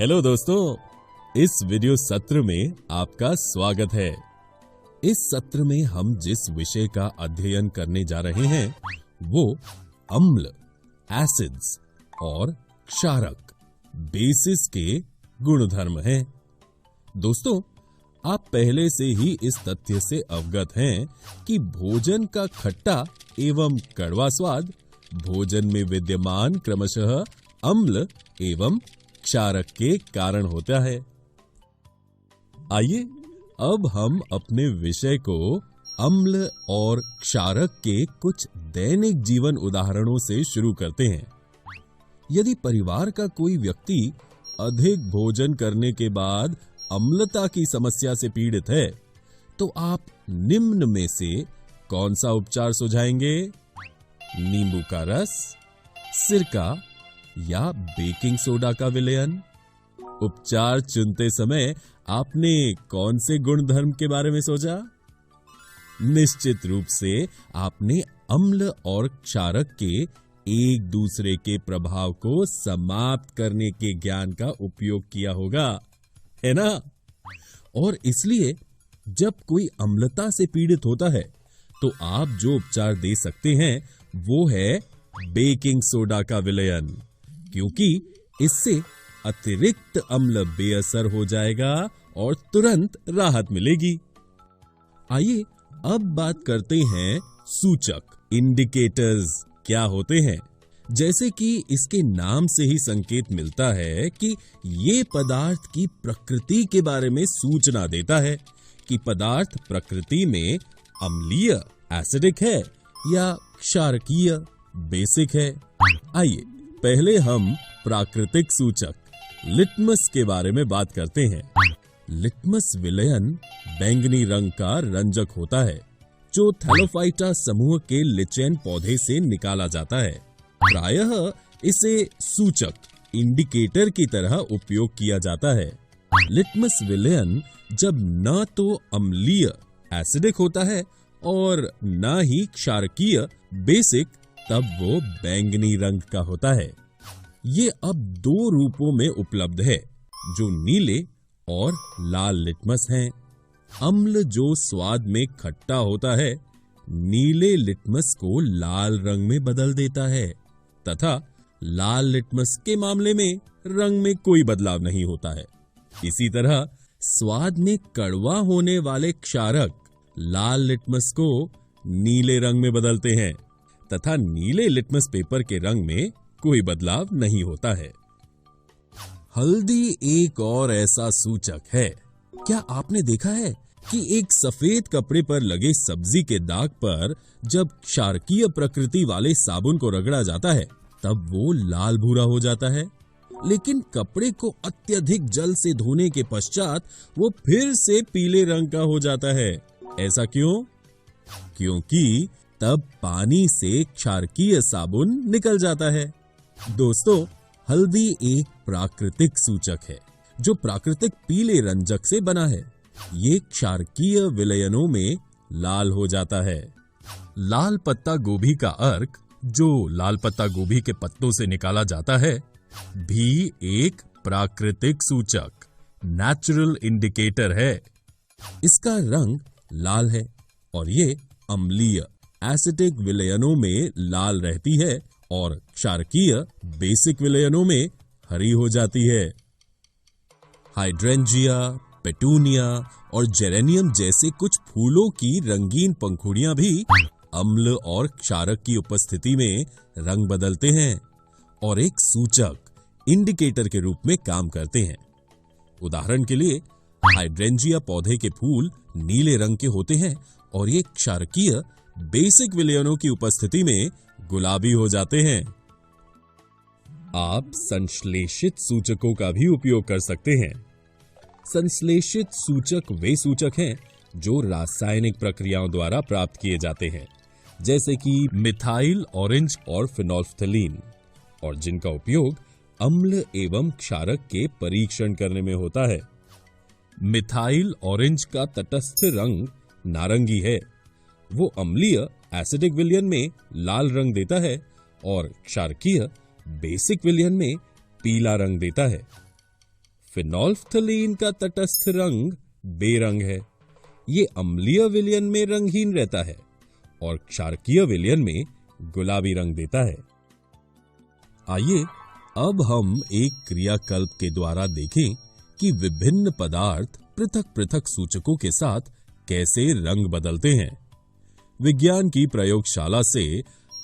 Hello दोस्तों, इस video सत्र में आपका स्वागत है। इस सत्र में हम जिस विषय का अध्ययन करने जा रहे हैं वो अम्ल, एसिड्स और क्षारक, बेसिस के गुणधर्म हैं। दोस्तों, आप पहले से ही इस तथ्य से अवगत हैं कि भोजन का खट्टा एवं कड़वा स्वाद भोजन में विद्यमान क्रमशः अम्ल एवं क्षारक के कारण होता है। आइए अब हम अपने विषय को अम्ल और क्षारक के कुछ दैनिक जीवन उदाहरणों से शुरू करते हैं। यदि परिवार का कोई व्यक्ति अधिक भोजन करने के बाद अम्लता की समस्या से पीड़ित है, तो आप निम्न में से कौन सा उपचार सुझाएंगे? नींबू का रस, सिरका या बेकिंग सोडा का विलयन? उपचार चुनते समय आपने कौन से गुणधर्म के बारे में सोचा? निश्चित रूप से आपने अम्ल और क्षारक के एक दूसरे के प्रभाव को समाप्त करने के ज्ञान का उपयोग किया होगा, है ना? और इसलिए जब कोई अम्लता से पीड़ित होता है तो आप जो उपचार दे सकते हैं वो है बेकिंग सोडा का विलयन, क्योंकि इससे अतिरिक्त अम्ल बेअसर हो जाएगा और तुरंत राहत मिलेगी। आइए अब बात करते हैं सूचक, इंडिकेटर्स क्या होते हैं। जैसे कि इसके नाम से ही संकेत मिलता है कि ये पदार्थ की प्रकृति के बारे में सूचना देता है कि पदार्थ प्रकृति में अम्लीय, एसिडिक है या क्षारकीय, बेसिक है। आइए पहले हम प्राकृतिक सूचक लिटमस के बारे में बात करते हैं। लिटमस विलयन बैंगनी रंग का रंजक होता है जो थैलोफाइटा समूह के लिचेन पौधे से निकाला जाता है। प्रायः इसे सूचक, इंडिकेटर की तरह उपयोग किया जाता है। लिटमस विलयन जब न तो अम्लीय, एसिडिक होता है और न ही क्षारकीय, बेसिक, तब वो बैंगनी रंग का होता है। ये अब दो रूपों में उपलब्ध है, जो नीले और लाल लिटमस हैं। अम्ल जो स्वाद में खट्टा होता है, नीले लिटमस को लाल रंग में बदल देता है, तथा लाल लिटमस के मामले में रंग में कोई बदलाव नहीं होता है। इसी तरह स्वाद में कड़वा होने वाले क्षारक लाल लिटमस को नीले रंग में बदलते हैं, तथा नीले लिटमस पेपर के रंग में कोई बदलाव नहीं होता है। हल्दी एक और ऐसा सूचक है। क्या आपने देखा है कि एक सफेद कपड़े पर लगे सब्जी के दाग पर जब क्षारकीय प्रकृति वाले साबुन को रगड़ा जाता है तब वो लाल भूरा हो जाता है, लेकिन कपड़े को अत्यधिक जल से धोने के पश्चात वो फिर से पीले रंग का हो जाता है। ऐसा क्यों? क्योंकि तब पानी से क्षारकीय साबुन निकल जाता है। दोस्तों, हल्दी एक प्राकृतिक सूचक है जो प्राकृतिक पीले रंजक से बना है। ये क्षारकीय विलयनों में लाल हो जाता है। लाल पत्ता गोभी का अर्क, जो लाल पत्ता गोभी के पत्तों से निकाला जाता है, भी एक प्राकृतिक सूचक, नेचुरल इंडिकेटर है। इसका रंग लाल है और ये अम्लीय, एसिडिक विलयनों में लाल रहती है और क्षारकीय, बेसिक विलयनों में हरी हो जाती है। हाइड्रेंजिया, पेटूनिया और जेरेनियम जैसे कुछ फूलों की रंगीन पंखुड़ियां भी अम्ल और क्षारक की उपस्थिति में रंग बदलते हैं और एक सूचक, इंडिकेटर के रूप में काम करते हैं। उदाहरण के लिए हाइड्रेंजिया पौधे के फूल नीले रंग के होते हैं और ये क्षारकीय, बेसिक विलयनों की उपस्थिति में गुलाबी हो जाते हैं। आप संश्लेषित सूचकों का भी उपयोग कर सकते हैं। संश्लेषित सूचक वे सूचक हैं जो रासायनिक प्रक्रियाओं द्वारा प्राप्त किए जाते हैं, जैसे कि मिथाइल ऑरेंज और फिनोल्फ्थलीन, और जिनका उपयोग अम्ल एवं क्षारक के परीक्षण करने में होता है। मिथाइल ऑरेंज का तटस्थ रंग नारंगी है। वो अम्लीय, एसिडिक विलयन में लाल रंग देता है और क्षारकीय, बेसिक विलयन में पीला रंग देता है। फिनोल्फ्थलीन का तटस्थ रंग बेरंग है। ये अम्लीय विलयन में रंगहीन रहता है और क्षारकीय विलयन में गुलाबी रंग देता है। आइए अब हम एक क्रियाकल्प के द्वारा देखें कि विभिन्न पदार्थ पृथक पृथक सूचकों के साथ कैसे रंग बदलते हैं। विज्ञान की प्रयोगशाला से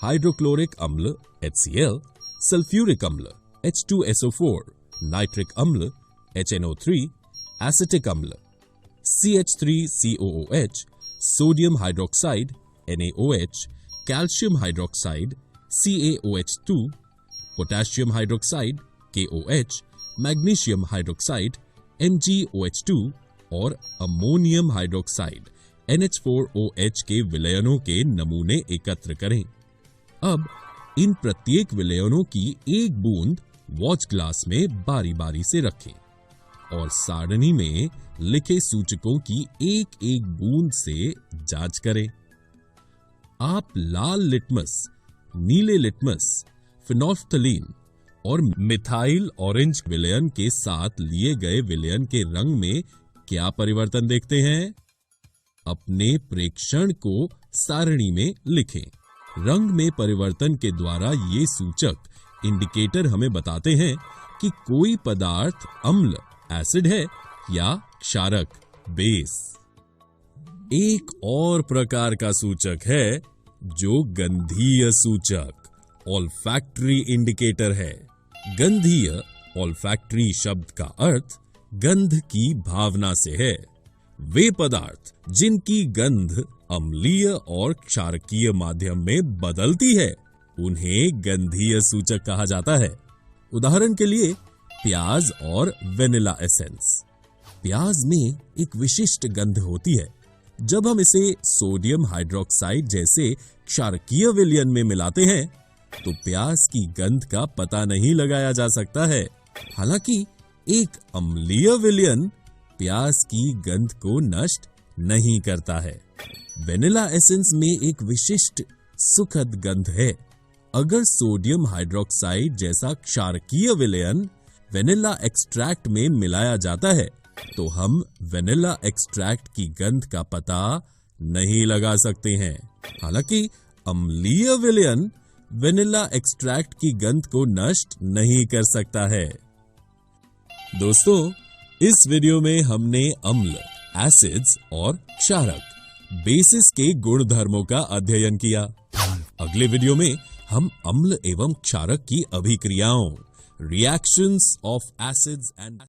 हाइड्रोक्लोरिक अम्ल HCl, सल्फ्यूरिक अम्ल H2SO4, नाइट्रिक अम्ल HNO3, एसिटिक अम्ल CH3COOH, sodium hydroxide NaOH, calcium hydroxide CaOH2, potassium hydroxide KOH, magnesium hydroxide MgOH2 और अमोनियम हाइड्रोक्साइड NH4OH के विलयनों के नमूने एकत्र करें। अब इन प्रत्येक विलयनों की एक बूंद वॉच ग्लास में बारी बारी से रखें और सारणी में लिखे सूचकों की एक एक बूंद से जांच करें। आप लाल लिटमस, नीले लिटमस, फिनोल्फ्थलीन और मिथाइल ऑरेंज विलयन के साथ लिए गए विलयन के रंग में क्या परिवर्तन देखते हैं? अपने प्रेक्षण को सारणी में लिखें। रंग में परिवर्तन के द्वारा ये सूचक इंडिकेटर हमें बताते हैं कि कोई पदार्थ अम्ल एसिड है या क्षारक बेस। एक और प्रकार का सूचक है जो गंधीय सूचक ऑल्फैक्टरी इंडिकेटर है। गंधीय ऑल्फैक्टरी शब्द का अर्थ गंध की भावना से है। वे पदार्थ जिनकी गंध अम्लीय और क्षारकीय माध्यम में बदलती है उन्हें गंधीय सूचक कहा जाता है। उदाहरण के लिए प्याज और वेनिला एसेंस। प्याज में एक विशिष्ट गंध होती है। जब हम इसे सोडियम हाइड्रोक्साइड जैसे क्षारकीय विलयन में मिलाते हैं तो प्याज की गंध का पता नहीं लगाया जा सकता है। हालांकि एक अम्लीय विलयन प्याज की गंध को नष्ट नहीं करता है। वेनिला एसेंस में एक विशिष्ट सुखद गंध है। अगर सोडियम हाइड्रोक्साइड जैसा क्षारकीय विलयन वेनिला एक्सट्रैक्ट में मिलाया जाता है तो हम वेनिला एक्सट्रैक्ट की गंध का पता नहीं लगा सकते हैं। हालांकि अम्लीय विलयन वेनिला एक्सट्रैक्ट की गंध को नष्ट नहीं कर सकता है। दोस्तों, इस वीडियो में हमने अम्ल, एसिड्स और क्षारक बेसिस के गुणधर्मों का अध्ययन किया। अगले वीडियो में हम अम्ल एवं क्षारक की अभिक्रियाओं, रिएक्शंस ऑफ एसिड्स एंड